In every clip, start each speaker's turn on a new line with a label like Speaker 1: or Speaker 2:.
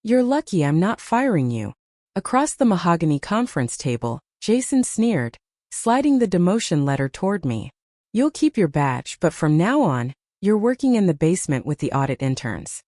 Speaker 1: You're lucky I'm not firing you. Across the mahogany conference table, Jason sneered, sliding the demotion letter toward me. You'll keep your badge, but from now on, you're working in the basement with the audit interns.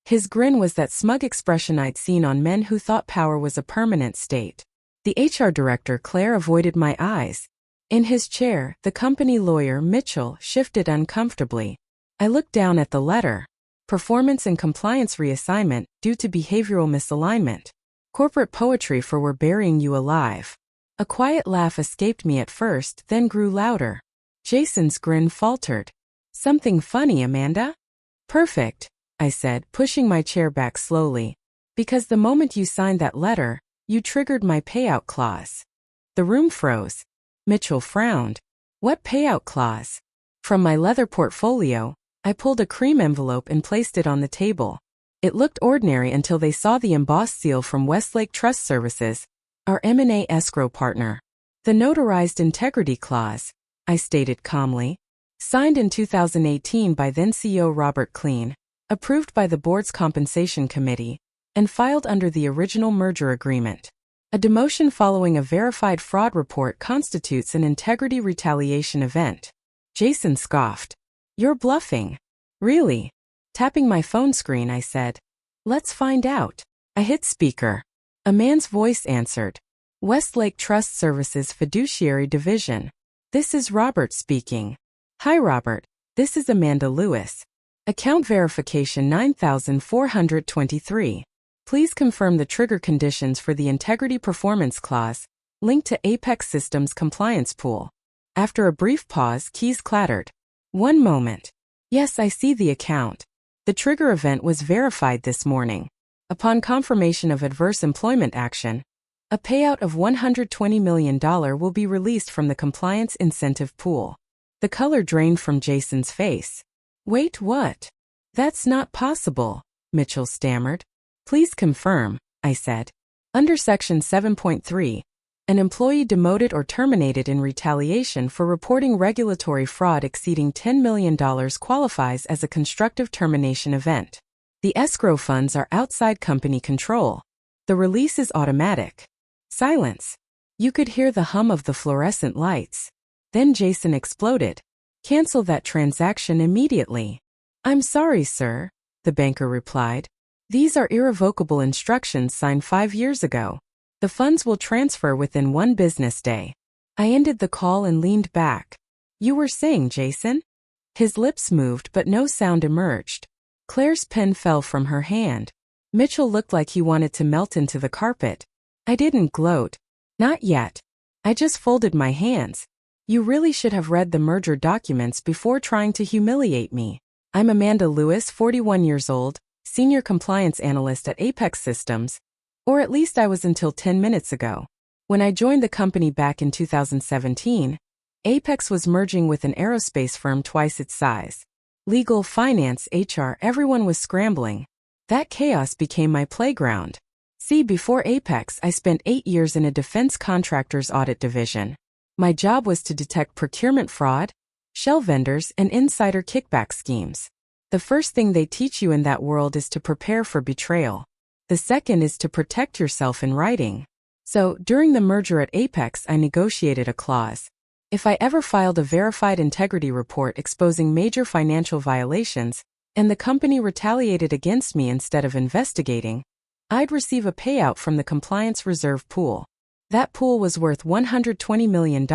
Speaker 1: His grin was that smug expression I'd seen on men who thought power was a permanent state. The HR director, Claire, avoided my eyes. In his chair, the company lawyer, Mitchell, shifted uncomfortably. I looked down at the letter. Performance and compliance reassignment due to behavioral misalignment. Corporate poetry for we're burying you alive. A quiet laugh escaped me at first, then grew louder. Jason's grin faltered. Something funny, Amanda? Perfect, I said, pushing my chair back slowly. Because the moment you signed that letter, you triggered my payout clause. The room froze. Mitchell frowned. What payout clause? From my leather portfolio, I pulled a cream envelope and placed it on the table. It looked ordinary until they saw the embossed seal from Westlake Trust Services, our M&A escrow partner. The notarized integrity clause, I stated calmly, signed in 2018 by then CEO Robert Klein, approved by the board's compensation committee, and filed under the original merger agreement. A demotion following a verified fraud report constitutes an integrity retaliation event. Jason scoffed. You're bluffing. Really? Tapping my phone screen, I said. Let's find out. I hit speaker. A man's voice answered. Westlake Trust Services Fiduciary Division. This is Robert speaking. Hi Robert, this is Amanda Lewis. Account verification 9423. Please confirm the trigger conditions for the Integrity Performance Clause, linked to Apex Systems Compliance Pool. After a brief pause, keys clattered. One moment. Yes, I see the account. The trigger event was verified this morning. Upon confirmation of adverse employment action, a payout of $120 million will be released from the compliance incentive pool. The color drained from Jason's face. Wait, what? That's not possible, Mitchell stammered. Please confirm, I said. Under Section 7.3, an employee demoted or terminated in retaliation for reporting regulatory fraud exceeding $10 million qualifies as a constructive termination event. The escrow funds are outside company control. The release is automatic. Silence. You could hear the hum of the fluorescent lights. Then Jason exploded. Cancel that transaction immediately. I'm sorry, sir, the banker replied. These are irrevocable instructions signed 5 years ago. The funds will transfer within 1 business day. I ended the call and leaned back. You were saying, Jason? His lips moved but no sound emerged. Claire's pen fell from her hand. Mitchell looked like he wanted to melt into the carpet. I didn't gloat. Not yet. I just folded my hands. You really should have read the merger documents before trying to humiliate me. I'm Amanda Lewis, 41 years old, Senior Compliance Analyst at Apex Systems, or at least I was until 10 minutes ago. When I joined the company back in 2017, Apex was merging with an aerospace firm twice its size. Legal, finance, HR, everyone was scrambling. That chaos became my playground. See, before Apex, I spent 8 years in a defense contractor's audit division. My job was to detect procurement fraud, shell vendors, and insider kickback schemes. The first thing they teach you in that world is to prepare for betrayal. The second is to protect yourself in writing. So, during the merger at Apex, I negotiated a clause. If I ever filed a verified integrity report exposing major financial violations, and the company retaliated against me instead of investigating, I'd receive a payout from the compliance reserve pool. That pool was worth $120 million.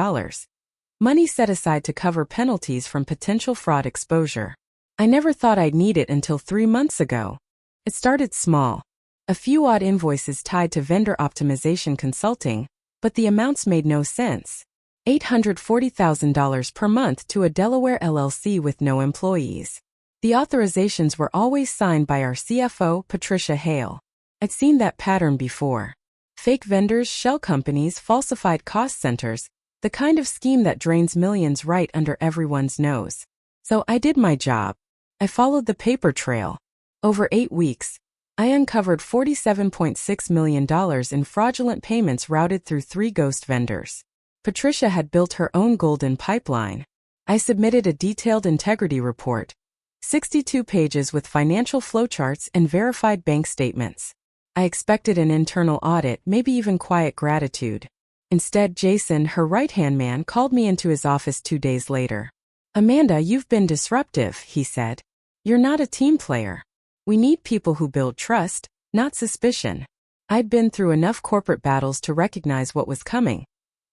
Speaker 1: Money set aside to cover penalties from potential fraud exposure. I never thought I'd need it until 3 months ago. It started small. A few odd invoices tied to vendor optimization consulting, but the amounts made no sense. $840,000 per month to a Delaware LLC with no employees. The authorizations were always signed by our CFO, Patricia Hale. I'd seen that pattern before. Fake vendors, shell companies, falsified cost centers, the kind of scheme that drains millions right under everyone's nose. So I did my job. I followed the paper trail. Over 8 weeks, I uncovered $47.6 million in fraudulent payments routed through 3 ghost vendors. Patricia had built her own golden pipeline. I submitted a detailed integrity report, 62 pages with financial flowcharts and verified bank statements. I expected an internal audit, maybe even quiet gratitude. Instead, Jason, her right-hand man, called me into his office 2 days later. "Amanda, you've been disruptive," he said. "You're not a team player. We need people who build trust, not suspicion." I'd been through enough corporate battles to recognize what was coming.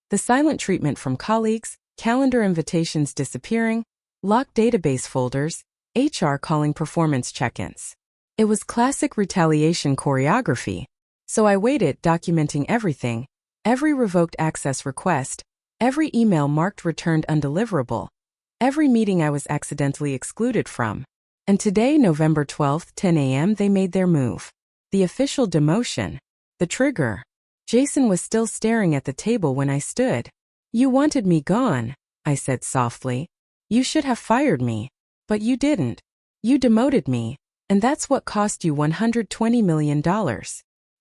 Speaker 1: The silent treatment from colleagues, calendar invitations disappearing, locked database folders, HR calling performance check-ins. It was classic retaliation choreography. So I waited, documenting everything, every revoked access request, every email marked returned undeliverable, every meeting I was accidentally excluded from. And today, November 12th, 10 a.m., they made their move. The official demotion. The trigger. Jason was still staring at the table when I stood. "You wanted me gone," I said softly. "You should have fired me. But you didn't. You demoted me. And that's what cost you $120 million.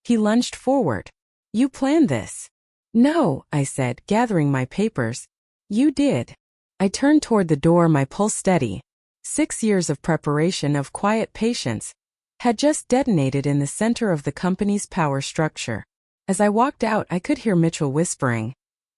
Speaker 1: He lunged forward. "You planned this." "No," I said, gathering my papers. "You did." I turned toward the door, my pulse steady. 6 years of preparation, of quiet patience, had just detonated in the center of the company's power structure. As I walked out, I could hear Mitchell whispering,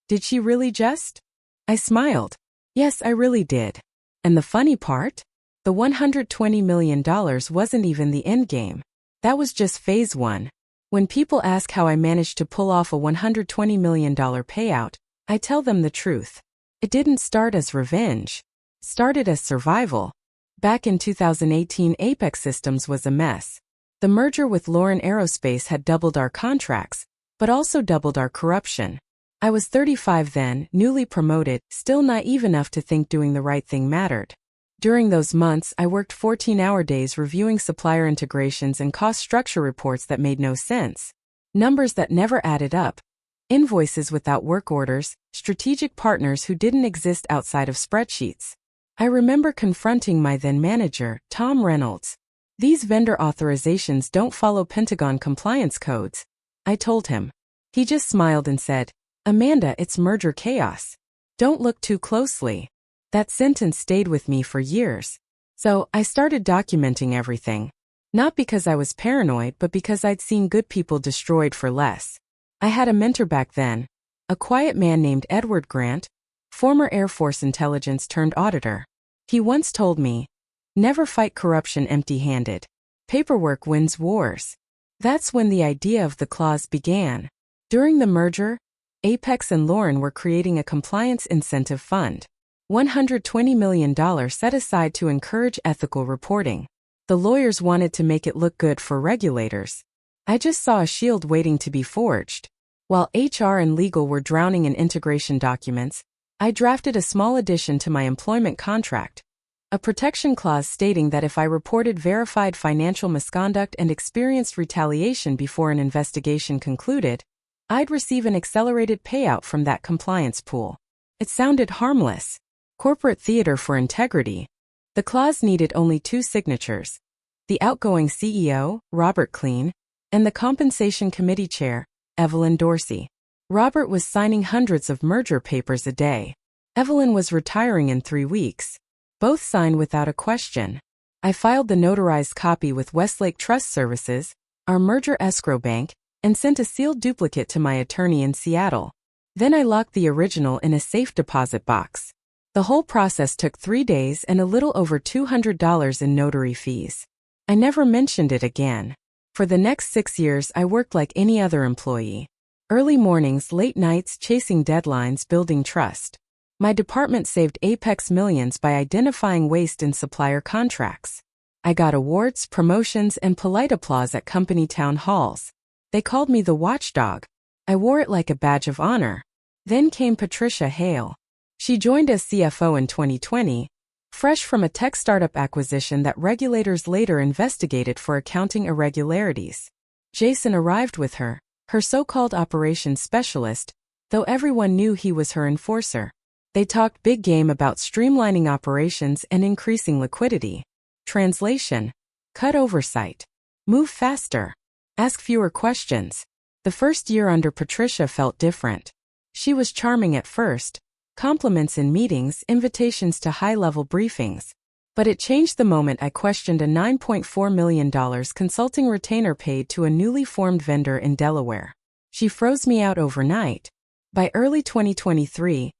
Speaker 1: "Did she really just?" I smiled. Yes, I really did. And the funny part? The $120 million wasn't even the endgame. That was just phase 1. When people ask how I managed to pull off a $120 million payout, I tell them the truth. It didn't start as revenge. It started as survival. Back in 2018, Apex Systems was a mess. The merger with Lauren Aerospace had doubled our contracts, but also doubled our corruption. I was 35 then, newly promoted, still naive enough to think doing the right thing mattered. During those months, I worked 14-hour days reviewing supplier integrations and cost structure reports that made no sense. Numbers that never added up. Invoices without work orders, strategic partners who didn't exist outside of spreadsheets. I remember confronting my then manager, Tom Reynolds. "These vendor authorizations don't follow Pentagon compliance codes," I told him. He just smiled and said, "Amanda, it's merger chaos. Don't look too closely." That sentence stayed with me for years. So, I started documenting everything. Not because I was paranoid, but because I'd seen good people destroyed for less. I had a mentor back then, a quiet man named Edward Grant, former Air Force intelligence turned auditor. He once told me, "Never fight corruption empty-handed. Paperwork wins wars." That's when the idea of the clause began. During the merger, Apex and Lauren were creating a compliance incentive fund. $120 million set aside to encourage ethical reporting. The lawyers wanted to make it look good for regulators. I just saw a shield waiting to be forged. While HR and legal were drowning in integration documents, I drafted a small addition to my employment contract. A protection clause stating that if I reported verified financial misconduct and experienced retaliation before an investigation concluded, I'd receive an accelerated payout from that compliance pool. It sounded harmless. Corporate theater for integrity. The clause needed only 2 signatures. The outgoing CEO, Robert Klein, and the Compensation Committee Chair, Evelyn Dorsey. Robert was signing hundreds of merger papers a day. Evelyn was retiring in 3 weeks. Both signed without a question. I filed the notarized copy with Westlake Trust Services, our merger escrow bank, and sent a sealed duplicate to my attorney in Seattle. Then I locked the original in a safe deposit box. The whole process took 3 days and a little over $200 in notary fees. I never mentioned it again. For the next 6 years, I worked like any other employee. Early mornings, late nights, chasing deadlines, building trust. My department saved Apex millions by identifying waste in supplier contracts. I got awards, promotions, and polite applause at company town halls. They called me the watchdog. I wore it like a badge of honor. Then came Patricia Hale. She joined as CFO in 2020, fresh from a tech startup acquisition that regulators later investigated for accounting irregularities. Jason arrived with her, her so-called operations specialist, though everyone knew he was her enforcer. They talked big game about streamlining operations and increasing liquidity. Translation: cut oversight. Move faster. Ask fewer questions. The first year under Patricia felt different. She was charming at first. Compliments in meetings, invitations to high-level briefings. But it changed the moment I questioned a $9.4 million consulting retainer paid to a newly formed vendor in Delaware. She froze me out overnight. By early 2023,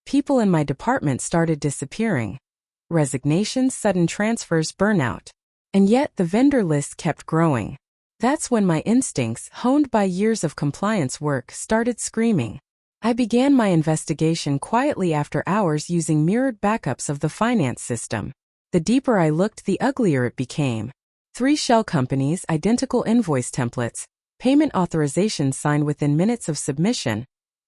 Speaker 1: people in my department started disappearing. Resignations, sudden transfers, burnout. And yet the vendor list kept growing. That's when my instincts, honed by years of compliance work, started screaming. I began my investigation quietly after hours using mirrored backups of the finance system. The deeper I looked, the uglier it became. 3 shell companies, identical invoice templates, payment authorizations signed within minutes of submission,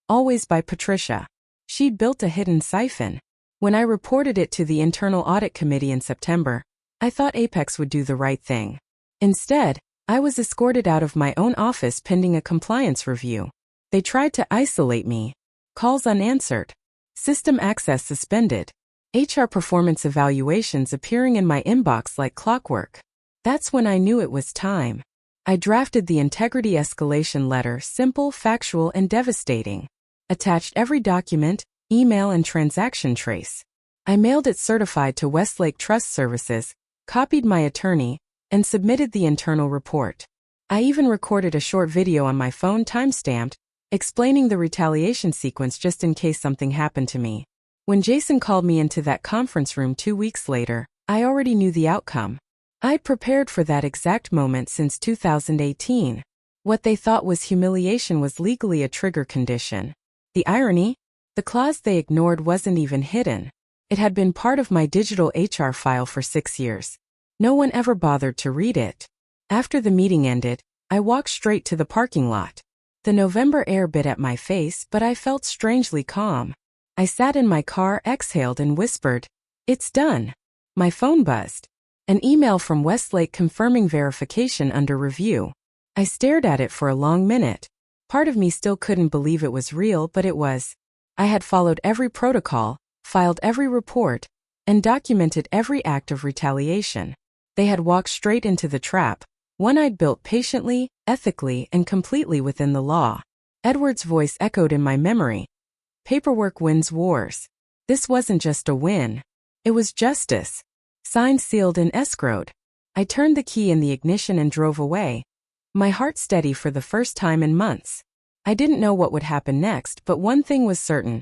Speaker 1: always by Patricia. She'd built a hidden siphon. When I reported it to the internal audit committee in September, I thought Apex would do the right thing. Instead, I was escorted out of my own office pending a compliance review. They tried to isolate me. Calls unanswered. System access suspended. HR performance evaluations appearing in my inbox like clockwork. That's when I knew it was time. I drafted the integrity escalation letter, simple, factual, and devastating. Attached every document, email, and transaction trace. I mailed it certified to Westlake Trust Services, copied my attorney, and submitted the internal report. I even recorded a short video on my phone, timestamped, explaining the retaliation sequence just in case something happened to me. When Jason called me into that conference room 2 weeks later, I already knew the outcome. I'd prepared for that exact moment since 2018. What they thought was humiliation was legally a trigger condition. The irony? The clause they ignored wasn't even hidden. It had been part of my digital HR file for 6 years. No one ever bothered to read it. After the meeting ended, I walked straight to the parking lot. The November air bit at my face, but I felt strangely calm. I sat in my car, exhaled, and whispered, "It's done." My phone buzzed. An email from Westlake confirming verification under review. I stared at it for a long minute. Part of me still couldn't believe it was real, but it was. I had followed every protocol, filed every report, and documented every act of retaliation. They had walked straight into the trap, one I'd built patiently, ethically, and completely within the law. Edward's voice echoed in my memory. Paperwork wins wars. This wasn't just a win. It was justice. Signed, sealed, and escrowed. I turned the key in the ignition and drove away. My heart steady for the first time in months. I didn't know what would happen next, but one thing was certain.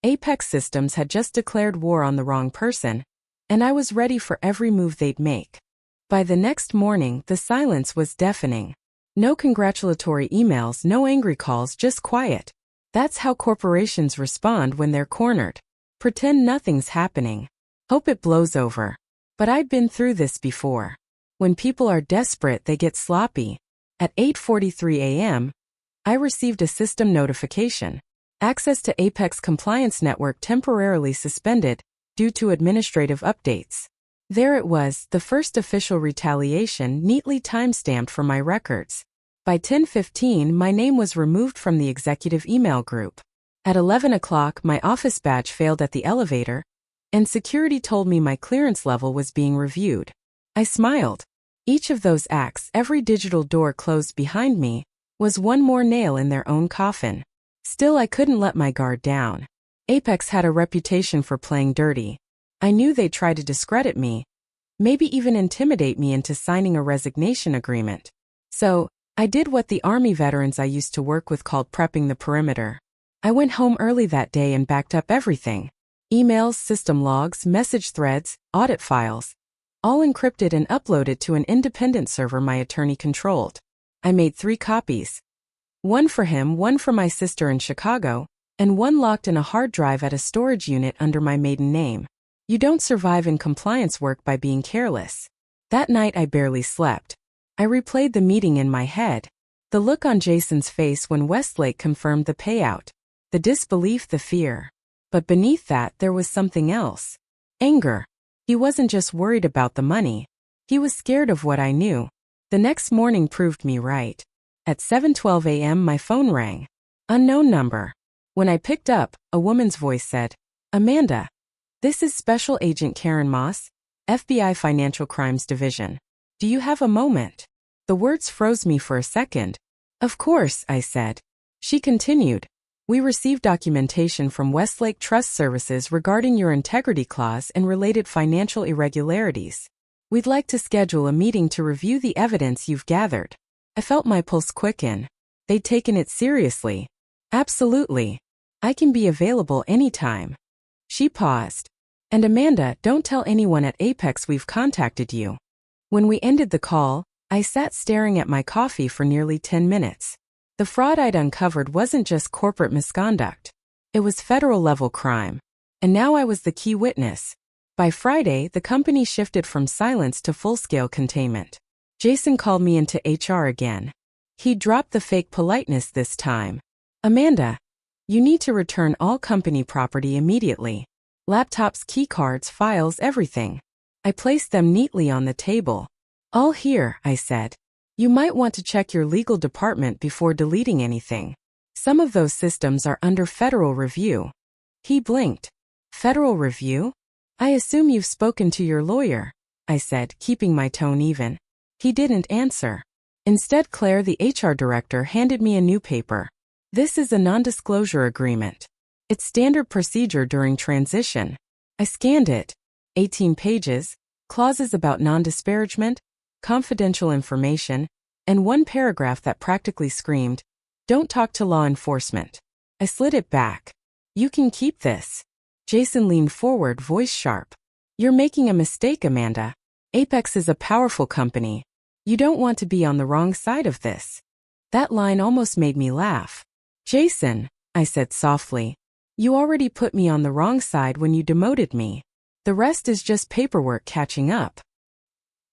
Speaker 1: Apex Systems had just declared war on the wrong person, and I was ready for every move they'd make. By the next morning, the silence was deafening. No congratulatory emails, no angry calls, just quiet. That's how corporations respond when they're cornered. Pretend nothing's happening. Hope it blows over. But I'd been through this before. When people are desperate, they get sloppy. At 8:43 a.m., I received a system notification. Access to Apex Compliance Network temporarily suspended due to administrative updates. There it was, the first official retaliation, neatly timestamped for my records. By 10:15, my name was removed from the executive email group. At 11 o'clock, my office badge failed at the elevator, and security told me my clearance level was being reviewed. I smiled. Each of those acts, every digital door closed behind me, was one more nail in their own coffin. Still, I couldn't let my guard down. Apex had a reputation for playing dirty. I knew they'd try to discredit me, maybe even intimidate me into signing a resignation agreement. So, I did what the Army veterans I used to work with called prepping the perimeter. I went home early that day and backed up everything. Emails, system logs, message threads, audit files. All encrypted and uploaded to an independent server my attorney controlled. I made 3 copies. One for him, one for my sister in Chicago, and one locked in a hard drive at a storage unit under my maiden name. You don't survive in compliance work by being careless. That night I barely slept. I replayed the meeting in my head. The look on Jason's face when Westlake confirmed the payout. The disbelief, the fear. But beneath that there was something else. Anger. He wasn't just worried about the money. He was scared of what I knew. The next morning proved me right. At 7:12 a.m. my phone rang. Unknown number. When I picked up, a woman's voice said, "Amanda, this is Special Agent Karen Moss, FBI Financial Crimes Division. Do you have a moment?" The words froze me for a second. "Of course," I said. She continued, We received documentation from Westlake Trust Services regarding your integrity clause and related financial irregularities. We'd like to schedule a meeting to review the evidence you've gathered. I felt my pulse quicken. They'd taken it seriously. Absolutely. I can be available anytime. She paused. And Amanda, don't tell anyone at Apex we've contacted you. When we ended the call, I sat staring at my coffee for nearly 10 minutes. The fraud I'd uncovered wasn't just corporate misconduct. It was federal-level crime. And now I was the key witness. By Friday, the company shifted from silence to full-scale containment. Jason called me into HR again. He dropped the fake politeness this time. Amanda, you need to return all company property immediately. Laptops, keycards, files, everything. I placed them neatly on the table. All here, I said. You might want to check your legal department before deleting anything. Some of those systems are under federal review. He blinked. Federal review? I assume you've spoken to your lawyer, I said, keeping my tone even. He didn't answer. Instead, Claire, the HR director, handed me a new paper. This is a non-disclosure agreement. It's standard procedure during transition. I scanned it. 18 pages, clauses about non-disparagement, confidential information, and one paragraph that practically screamed, "Don't talk to law enforcement." I slid it back. You can keep this. Jason leaned forward, voice sharp. You're making a mistake, Amanda. Apex is a powerful company. You don't want to be on the wrong side of this. That line almost made me laugh. Jason, I said softly, you already put me on the wrong side when you demoted me. The rest is just paperwork catching up.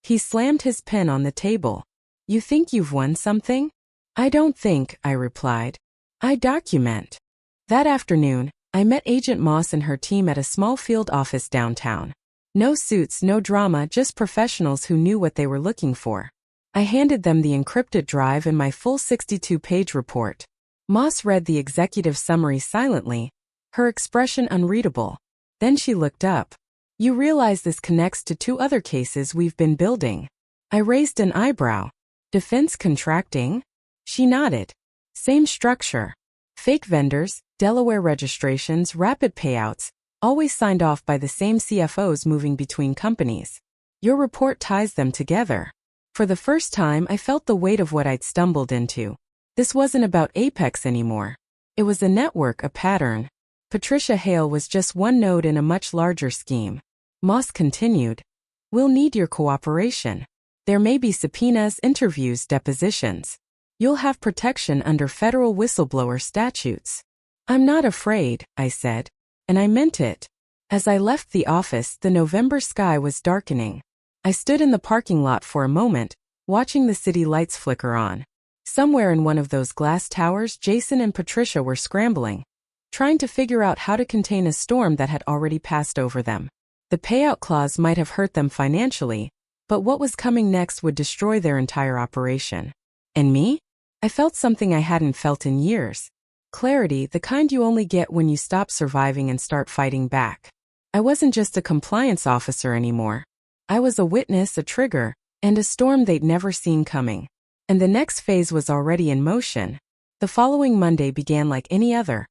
Speaker 1: He slammed his pen on the table. You think you've won something? I don't think, I replied. I document. That afternoon, I met Agent Moss and her team at a small field office downtown. No suits, no drama, just professionals who knew what they were looking for. I handed them the encrypted drive and my full 62-page report. Moss read the executive summary silently, her expression unreadable. Then she looked up. You realize this connects to 2 other cases we've been building. I raised an eyebrow. Defense contracting? She nodded. Same structure. Fake vendors, Delaware registrations, rapid payouts, always signed off by the same CFOs moving between companies. Your report ties them together. For the first time, I felt the weight of what I'd stumbled into. This wasn't about Apex anymore. It was a network, a pattern. Patricia Hale was just one node in a much larger scheme. Moss continued. We'll need your cooperation. There may be subpoenas, interviews, depositions. You'll have protection under federal whistleblower statutes. I'm not afraid, I said. And I meant it. As I left the office, the November sky was darkening. I stood in the parking lot for a moment, watching the city lights flicker on. Somewhere in one of those glass towers, Jason and Patricia were scrambling, trying to figure out how to contain a storm that had already passed over them. The payout clause might have hurt them financially, but what was coming next would destroy their entire operation. And me? I felt something I hadn't felt in years. Clarity, the kind you only get when you stop surviving and start fighting back. I wasn't just a compliance officer anymore. I was a witness, a trigger, and a storm they'd never seen coming. And the next phase was already in motion. The following Monday began like any other.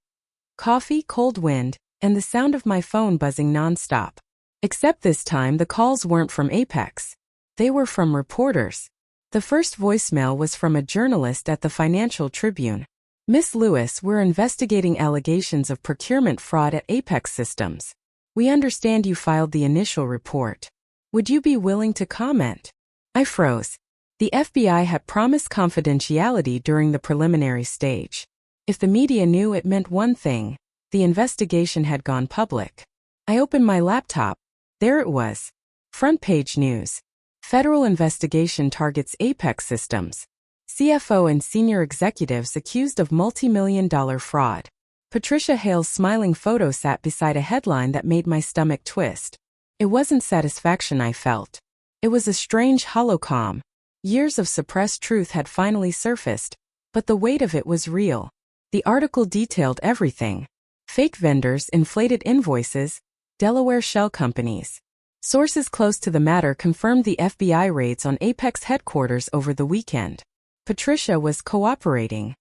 Speaker 1: Coffee, cold wind, and the sound of my phone buzzing nonstop. Except this time the calls weren't from Apex. They were from reporters. The first voicemail was from a journalist at the Financial Tribune. Miss Lewis, we're investigating allegations of procurement fraud at Apex Systems. We understand you filed the initial report. Would you be willing to comment? I froze. The FBI had promised confidentiality during the preliminary stage. If the media knew, it meant one thing. The investigation had gone public. I opened my laptop. There it was. Front page news. Federal investigation targets Apex Systems. CFO and senior executives accused of multi-million-dollar fraud. Patricia Hale's smiling photo sat beside a headline that made my stomach twist. It wasn't satisfaction I felt. It was a strange hollow calm. Years of suppressed truth had finally surfaced, but the weight of it was real. The article detailed everything. Fake vendors, inflated invoices, Delaware shell companies. Sources close to the matter confirmed the FBI raids on Apex headquarters over the weekend. Patricia was cooperating.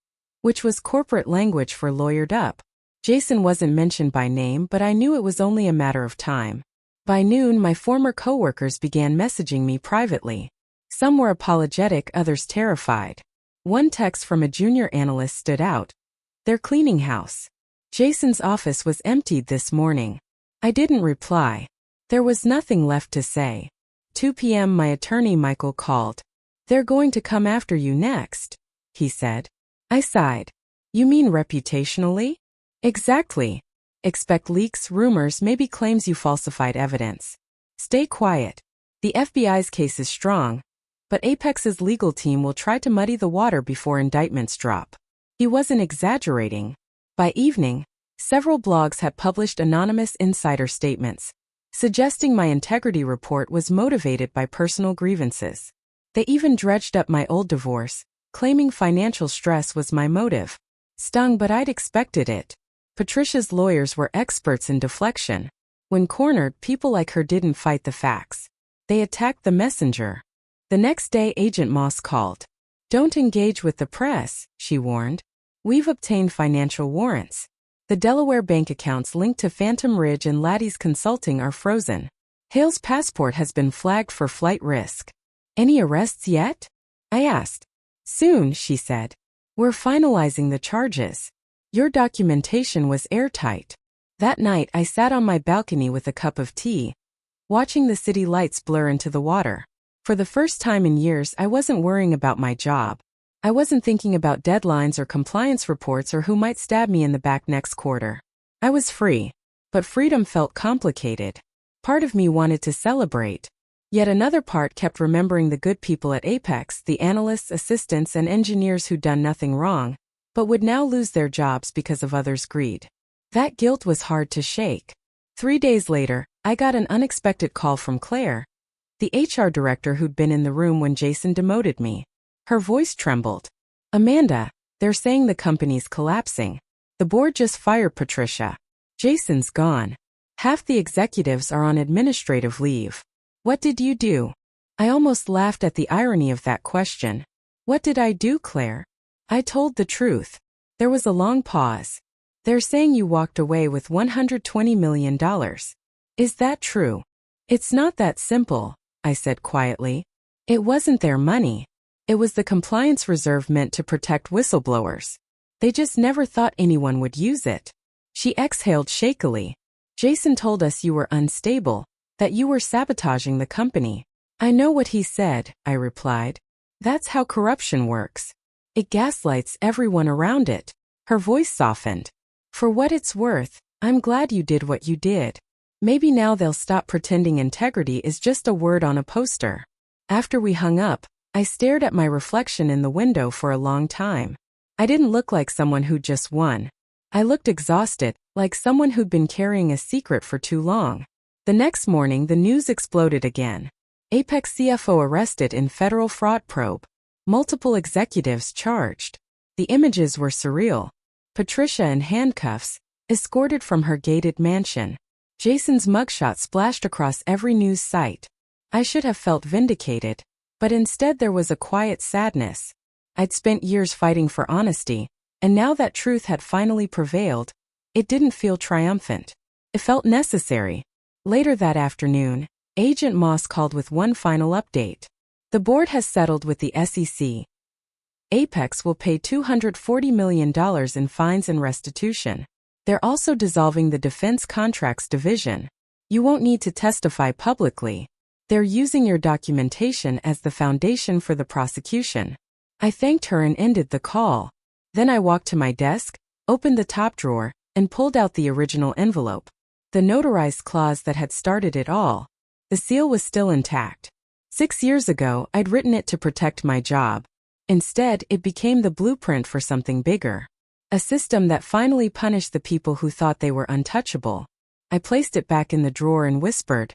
Speaker 1: which was corporate language for lawyered up. Jason wasn't mentioned by name, but I knew it was only a matter of time. By noon, my former coworkers began messaging me privately. Some were apologetic, others terrified. One text from a junior analyst stood out. "They're cleaning house. Jason's office was emptied this morning." I didn't reply. There was nothing left to say. 2 p.m. my attorney Michael called. "They're going to come after you next," he said. I sighed. "You mean reputationally?" "Exactly. Expect leaks, rumors, maybe claims you falsified evidence. Stay quiet. The FBI's case is strong, but Apex's legal team will try to muddy the water before indictments drop." He wasn't exaggerating. By evening, several blogs had published anonymous insider statements, suggesting my integrity report was motivated by personal grievances. They even dredged up my old divorce, claiming financial stress was my motive. Stung, but I'd expected it. Patricia's lawyers were experts in deflection. When cornered, people like her didn't fight the facts. They attacked the messenger. The next day, Agent Moss called. "Don't engage with the press," she warned. "We've obtained financial warrants. The Delaware bank accounts linked to Phantom Ridge and Laddie's Consulting are frozen. Hale's passport has been flagged for flight risk." "Any arrests yet?" I asked. "Soon," she said. "We're finalizing the charges. Your documentation was airtight." That night, I sat on my balcony with a cup of tea, watching the city lights blur into the water. For the first time in years, I wasn't worrying about my job. I wasn't thinking about deadlines or compliance reports or who might stab me in the back next quarter. I was free, but freedom felt complicated. Part of me wanted to celebrate. Yet another part kept remembering the good people at Apex, the analysts, assistants, and engineers who'd done nothing wrong, but would now lose their jobs because of others' greed. That guilt was hard to shake. 3 days later, I got an unexpected call from Claire, the HR director who'd been in the room when Jason demoted me. Her voice trembled. "Amanda, they're saying the company's collapsing. The board just fired Patricia. Jason's gone. Half the executives are on administrative leave. What did you do?" I almost laughed at the irony of that question. "What did I do, Claire?" I told the truth. There was a long pause. "They're saying you walked away with $120 million. Is that true?" "It's not that simple," I said quietly. "It wasn't their money. It was the compliance reserve meant to protect whistleblowers. They just never thought anyone would use it." She exhaled shakily. "Jason told us you were unstable, that you were sabotaging the company." "I know what he said," I replied. "That's how corruption works. It gaslights everyone around it." Her voice softened. "For what it's worth, I'm glad you did what you did. Maybe now they'll stop pretending integrity is just a word on a poster." After we hung up, I stared at my reflection in the window for a long time. I didn't look like someone who'd just won. I looked exhausted, like someone who'd been carrying a secret for too long. The next morning, the news exploded again. Apex CFO arrested in federal fraud probe. Multiple executives charged. The images were surreal. Patricia in handcuffs, escorted from her gated mansion. Jason's mugshot splashed across every news site. I should have felt vindicated, but instead there was a quiet sadness. I'd spent years fighting for honesty, and now that truth had finally prevailed, it didn't feel triumphant. It felt necessary. Later that afternoon, Agent Moss called with one final update. The board has settled with the SEC. Apex will pay $240 million in fines and restitution. They're also dissolving the Defense Contracts Division. You won't need to testify publicly. They're using your documentation as the foundation for the prosecution. I thanked her and ended the call. Then I walked to my desk, opened the top drawer, and pulled out the original envelope. The notarized clause that had started it all. The seal was still intact. 6 years ago, I'd written it to protect my job. Instead, it became the blueprint for something bigger. A system that finally punished the people who thought they were untouchable. I placed it back in the drawer and whispered,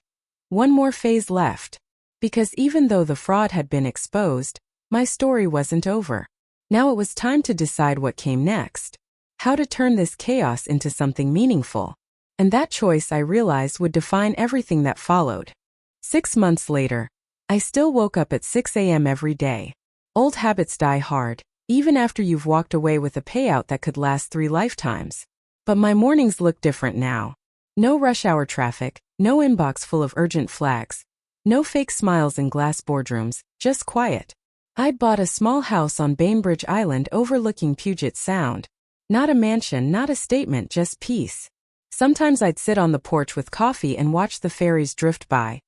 Speaker 1: "One more phase left." Because even though the fraud had been exposed, my story wasn't over. Now it was time to decide what came next. How to turn this chaos into something meaningful. And that choice, I realized, would define everything that followed. 6 months later, I still woke up at 6 a.m. every day. Old habits die hard, even after you've walked away with a payout that could last 3 lifetimes. But my mornings look different now. No rush hour traffic, no inbox full of urgent flags, no fake smiles in glass boardrooms, just quiet. I'd bought a small house on Bainbridge Island overlooking Puget Sound. Not a mansion, not a statement, just peace. Sometimes I'd sit on the porch with coffee and watch the ferries drift by,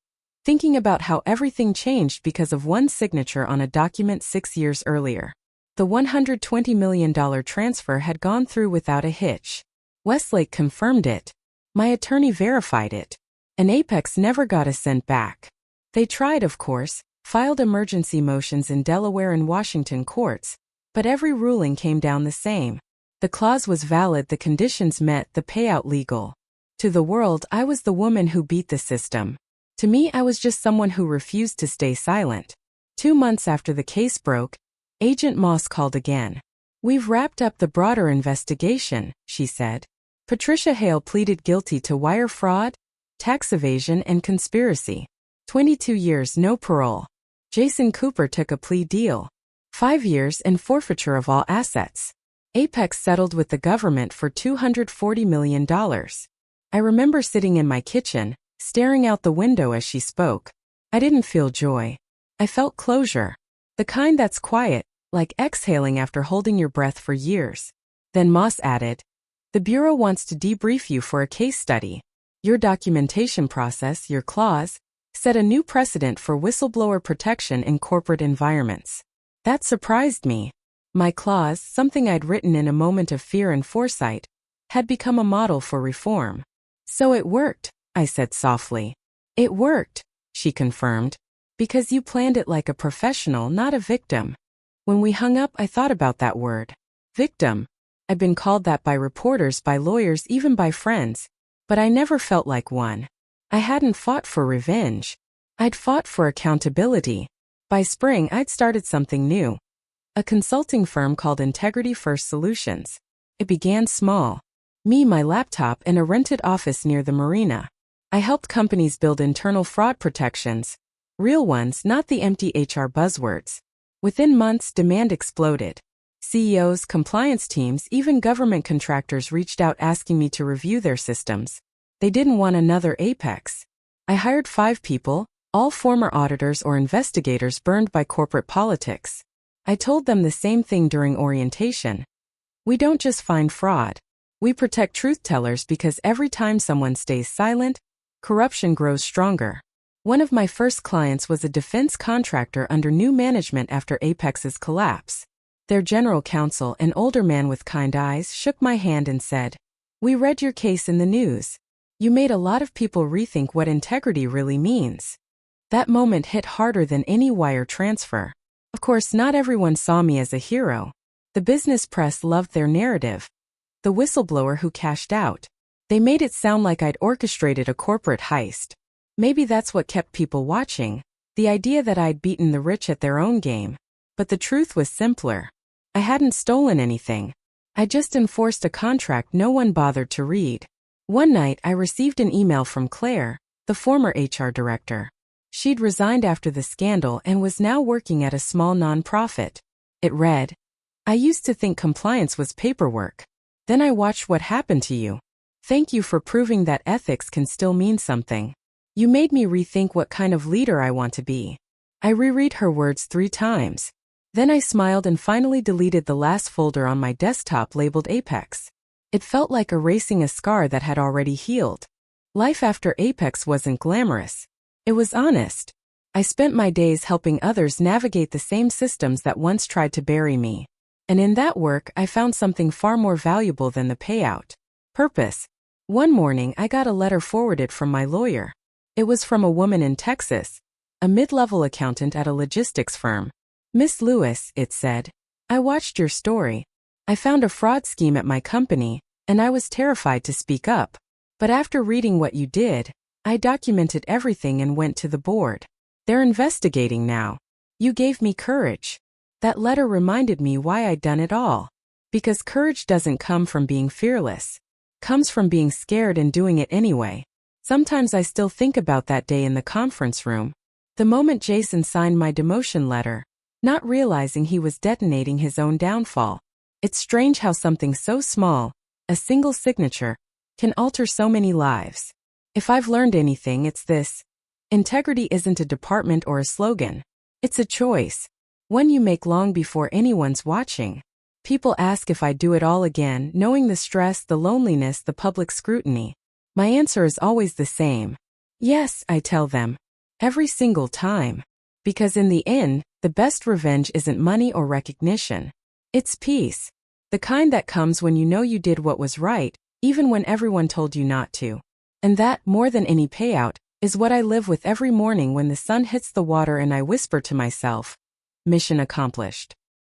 Speaker 1: thinking about how everything changed because of one signature on a document 6 years earlier. The $120 million transfer had gone through without a hitch. Westlake confirmed it. My attorney verified it. And Apex never got a cent back. They tried, of course, filed emergency motions in Delaware and Washington courts, but every ruling came down the same. The clause was valid, the conditions met, the payout legal. To the world, I was the woman who beat the system. To me, I was just someone who refused to stay silent. 2 months after the case broke, Agent Moss called again. "We've wrapped up the broader investigation," she said. Patricia Hale pleaded guilty to wire fraud, tax evasion, and conspiracy. 22 years, no parole. Jason Cooper took a plea deal. 5 years and forfeiture of all assets. Apex settled with the government for $240 million. I remember sitting in my kitchen, staring out the window as she spoke. I didn't feel joy. I felt closure. The kind that's quiet, like exhaling after holding your breath for years. Then Moss added, "The Bureau wants to debrief you for a case study. Your documentation process, your clause, set a new precedent for whistleblower protection in corporate environments." That surprised me. My clause, something I'd written in a moment of fear and foresight, had become a model for reform. "So it worked," I said softly. "It worked," she confirmed. "Because you planned it like a professional, not a victim." When we hung up, I thought about that word. Victim. I'd been called that by reporters, by lawyers, even by friends. But I never felt like one. I hadn't fought for revenge. I'd fought for accountability. By spring, I'd started something new. A consulting firm called Integrity First Solutions. It began small. Me, my laptop, and a rented office near the marina. I helped companies build internal fraud protections. Real ones, not the empty HR buzzwords. Within months, demand exploded. CEOs, compliance teams, even government contractors reached out asking me to review their systems. They didn't want another Apex. I hired 5 people, all former auditors or investigators burned by corporate politics. I told them the same thing during orientation. We don't just find fraud. We protect truth-tellers because every time someone stays silent, corruption grows stronger. One of my first clients was a defense contractor under new management after Apex's collapse. Their general counsel, an older man with kind eyes, shook my hand and said, "We read your case in the news. You made a lot of people rethink what integrity really means." That moment hit harder than any wire transfer. Of course, not everyone saw me as a hero. The business press loved their narrative. The whistleblower who cashed out. They made it sound like I'd orchestrated a corporate heist. Maybe that's what kept people watching, the idea that I'd beaten the rich at their own game. But the truth was simpler. I hadn't stolen anything. I just enforced a contract no one bothered to read. One night, I received an email from Claire, the former HR director. She'd resigned after the scandal and was now working at a small nonprofit. It read, "I used to think compliance was paperwork. Then I watched what happened to you. Thank you for proving that ethics can still mean something. You made me rethink what kind of leader I want to be." I reread her words 3 times. Then I smiled and finally deleted the last folder on my desktop labeled Apex. It felt like erasing a scar that had already healed. Life after Apex wasn't glamorous. It was honest. I spent my days helping others navigate the same systems that once tried to bury me. And in that work, I found something far more valuable than the payout. Purpose. One morning, I got a letter forwarded from my lawyer. It was from a woman in Texas, a mid-level accountant at a logistics firm. "Miss Lewis," it said, "I watched your story. I found a fraud scheme at my company, and I was terrified to speak up. But after reading what you did, I documented everything and went to the board. They're investigating now. You gave me courage." That letter reminded me why I'd done it all. Because courage doesn't come from being fearless. Comes from being scared and doing it anyway. Sometimes I still think about that day in the conference room. The moment Jason signed my demotion letter. not realizing he was detonating his own downfall. It's strange how something so small, a single signature, can alter so many lives. If I've learned anything, it's this. Integrity isn't a department or a slogan. It's a choice. One you make long before anyone's watching. People ask if I do it all again, knowing the stress, the loneliness, the public scrutiny. My answer is always the same. Yes, I tell them. Every single time. Because in the end, the best revenge isn't money or recognition. It's peace. The kind that comes when you know you did what was right, even when everyone told you not to. And that, more than any payout, is what I live with every morning when the sun hits the water and I whisper to myself, mission accomplished.